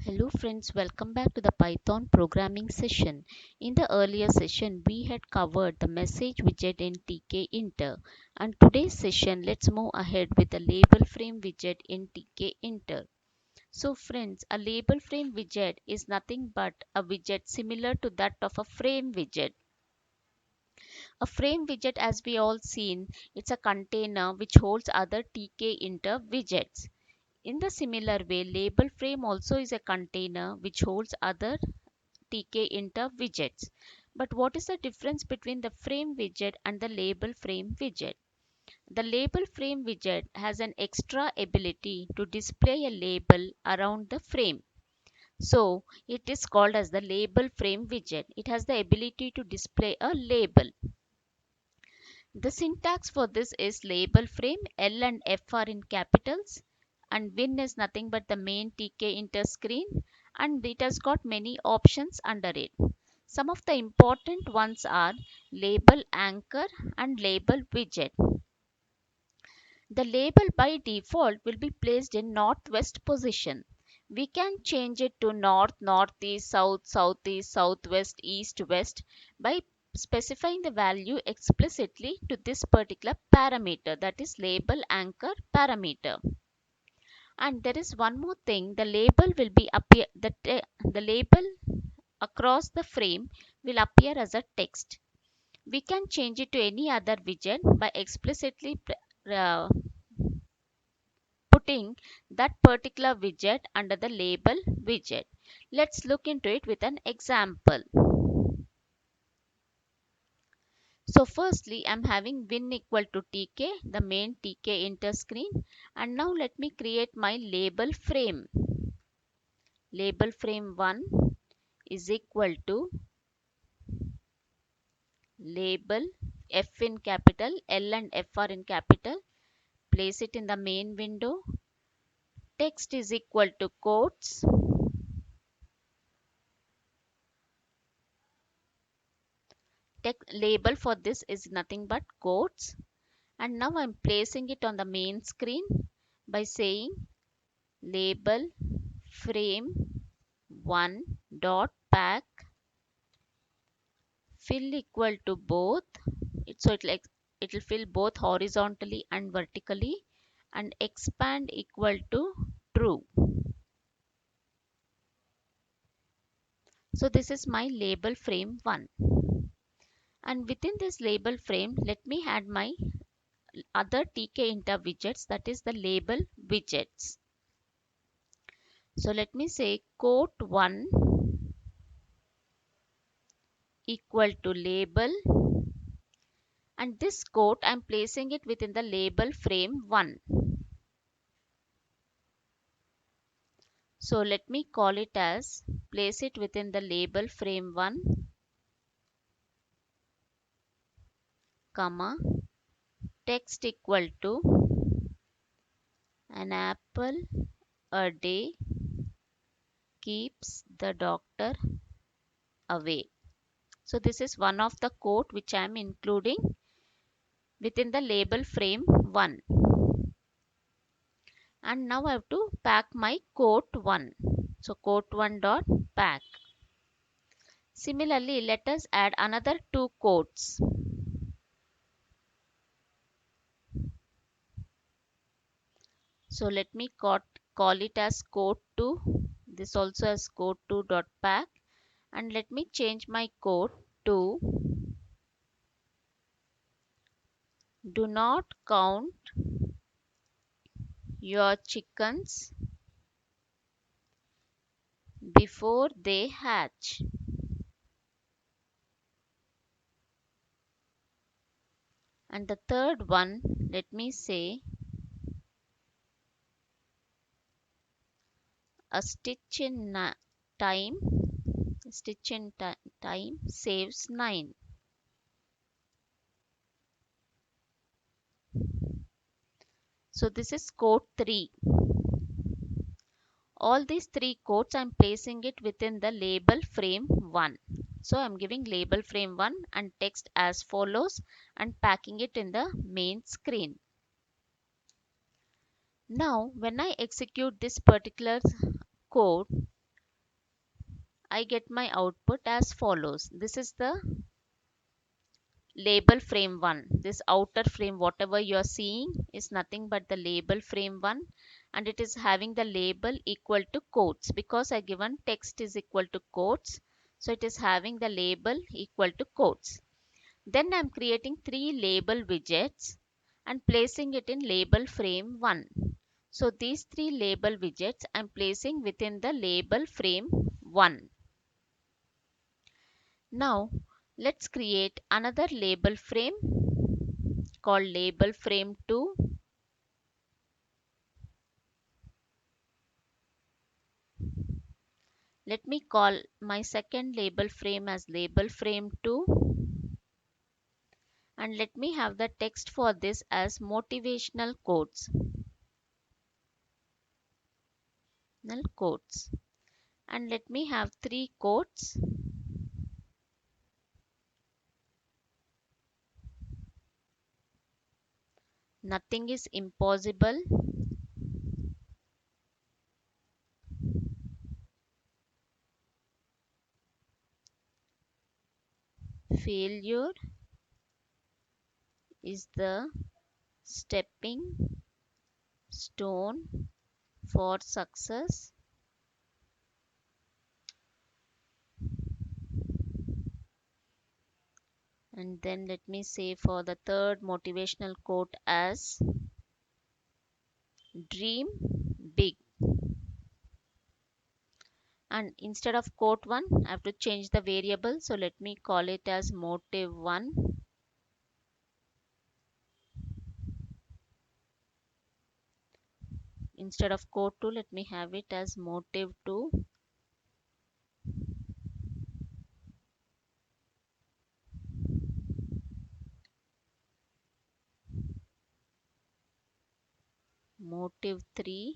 Hello friends, welcome back to the Python programming session. In the earlier session, we had covered the message widget in Tkinter, and today's session, let's move ahead with the label frame widget in Tkinter. So friends, a label frame widget is nothing but a widget similar to that of a frame widget. A frame widget, as we all seen, it's a container which holds other Tkinter widgets. In the similar way, label frame also is a container which holds other Tkinter widgets. But what is the difference between the frame widget and the label frame widget? The label frame widget has an extra ability to display a label around the frame. So it is called as the label frame widget. It has the ability to display a label. The syntax for this is label frame. L and F are in capitals, and Win is nothing but the main Tkinter screen, and it has got many options under it. Some of the important ones are label anchor and label widget. The label by default will be placed in northwest position. We can change it to north, northeast, south, southeast, southwest, east, west by specifying the value explicitly to this particular parameter, that is label anchor parameter. And there is one more thing, the label will be appear the label across the frame will appear as a text. We can change it to any other widget by explicitly putting that particular widget under the label widget. Let's look into it with an example. So firstly, I'm having win equal to tk, the main Tkinter screen, and now let me create my label frame. Label frame 1 is equal to label F in capital, L and F are in capital. Place it in the main window. Text is equal to quotes. Label for this is nothing but quotes. And now I'm placing it on the main screen by saying label frame 1 dot pack fill equal to both. So it will fill both horizontally and vertically, and expand equal to true. So this is my label frame 1. And within this label frame, let me add my other Tkinter widgets, that is the label widgets. So let me say quote 1 equal to label, and this quote I'm placing it within the label frame 1. So let me call it as place it within the label frame 1, comma, text equal to an apple a day keeps the doctor away. So this is one of the quote which I am including within the label frame 1. And now I have to pack my quote 1. So quote 1 dot pack. Similarly, let us add another two quotes. So let me call it as quote 2. This also as quote 2 dot pack, and let me change my quote to do not count your chickens before they hatch. And the third one, let me say a time stitch in time saves 9. So this is quote 3. All these three quotes I'm placing it within the label frame 1. So I'm giving label frame 1 and text as follows and packing it in the main screen. Now when I execute this particular code, I get my output as follows. This is the label frame 1. This outer frame, whatever you are seeing, is nothing but the label frame 1, and it is having the label equal to quotes because I given text is equal to quotes. So it is having the label equal to quotes. Then I am creating 3 label widgets and placing it in label frame 1. So these 3 label widgets I am placing within the label frame 1. Now let's create another label frame called label frame 2. Let me call my second label frame as label frame 2, and let me have the text for this as motivational quotes. Null quotes. And let me have 3 quotes. Nothing is impossible. Failure is the stepping stone for success. And then let me say for the third motivational quote as dream big. And instead of quote 1, I have to change the variable. So let me call it as motive 1. Instead of quote 2, let me have it as motive 2. Motive 3.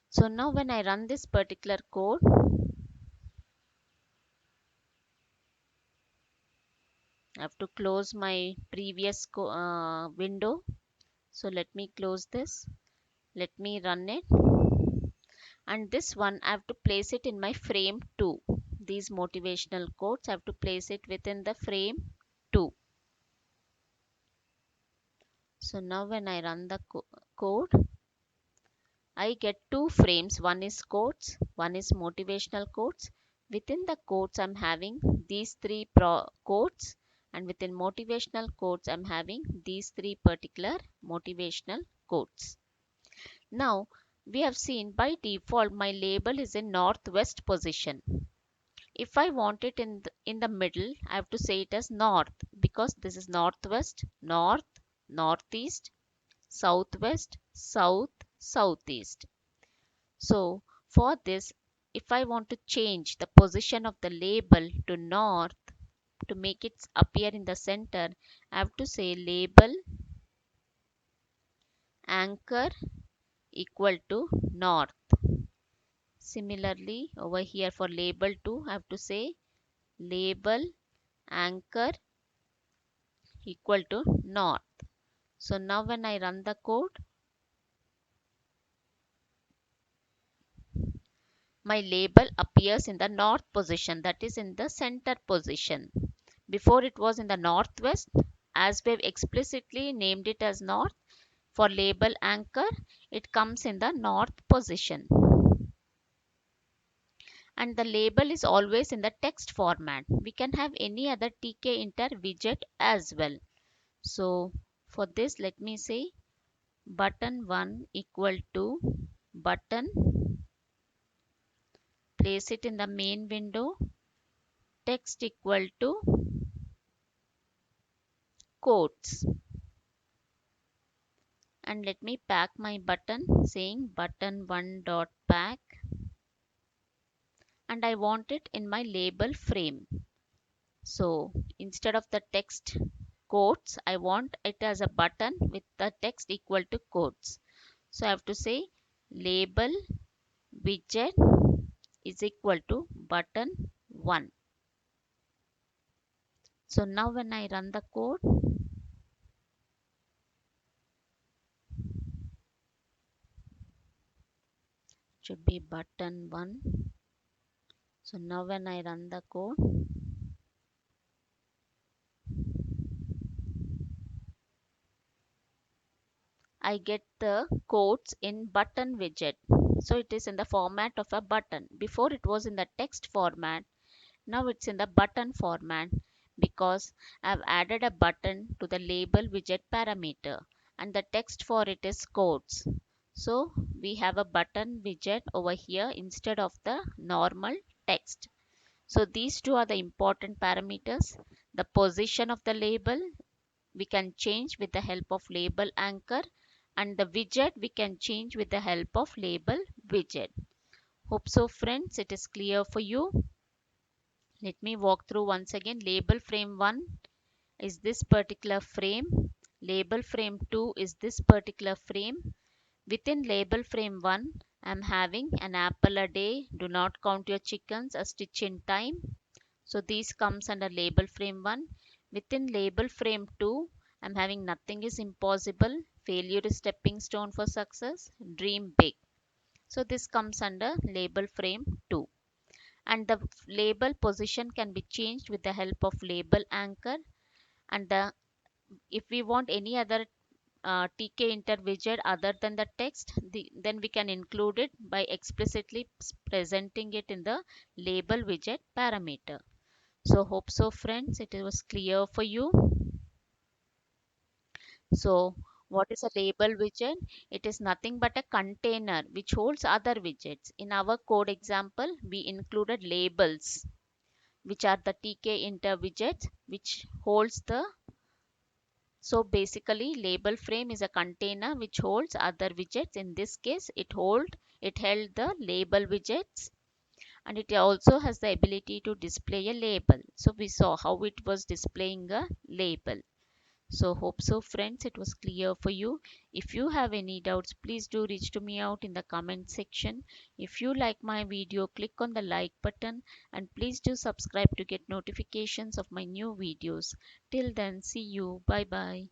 So now when I run this particular code, I have to close my previous window. So let me close this. Let me run it. And this one I have to place it in my frame 2. These motivational quotes I have to place it within the frame 2. So now when I run the code, I get 2 frames. One is quotes, one is motivational quotes. Within the quotes I'm having these 3 quotes, and within motivational quotes I'm having these 3 particular motivational quotes. Now we have seen by default my label is in northwest position. If I want it in the middle, I have to say it as north because this is northwest, north, northeast, southwest, south, southeast. So for this, if I want to change the position of the label to north to make it appear in the center, I have to say label anchor equal to north. Similarly, over here for label 2, I have to say label anchor equal to north. So now when I run the code, my label appears in the north position, that is in the center position. Before it was in the northwest, as we've explicitly named it as north. For label anchor, it comes in the north position. And the label is always in the text format. We can have any other Tkinter widget as well. So for this, let me say button 1 equal to button, place it in the main window, text equal to quotes, and let me pack my button saying button 1 dot pack, and I want it in my label frame. So instead of the text quotes, I want it as a button with the text equal to quotes. So I have to say label widget is equal to button 1. So now when I run the code, should be button 1. So now when I run the code, I get the codes in button widget. So it is in the format of a button. Before it was in the text format. Now it's in the button format because I've added a button to the label widget parameter and the text for it is codes. So we have a button widget over here instead of the normal text. So these two are the important parameters. The position of the label we can change with the help of label anchor, and the widget we can change with the help of label widget. Hope so friends, it is clear for you. Let me walk through once again. Label frame 1 is this particular frame. Label frame 2 is this particular frame. Within label frame 1, I'm having an apple a day, do not count your chickens, a stitch in time. So these comes under label frame 1. Within label frame 2, I'm having nothing is impossible, failure is stepping stone for success, dream big. So this comes under label frame 2. And the label position can be changed with the help of label anchor, and if we want any other Tkinter widget other than the text, then we can include it by explicitly presenting it in the label widget parameter. So hope so friends, it was clear for you. So what is a label widget? It is nothing but a container which holds other widgets. In our code example, we included labels, which are the Tkinter widgets which holds the. So basically label frame is a container which holds other widgets. In this case it held the label widgets, and it also has the ability to display a label. So we saw how it was displaying a label. So hope so friends, it was clear for you. If you have any doubts, please do reach to me out in the comment section. If you like my video, click on the like button and please do subscribe to get notifications of my new videos. Till then, see you. Bye bye.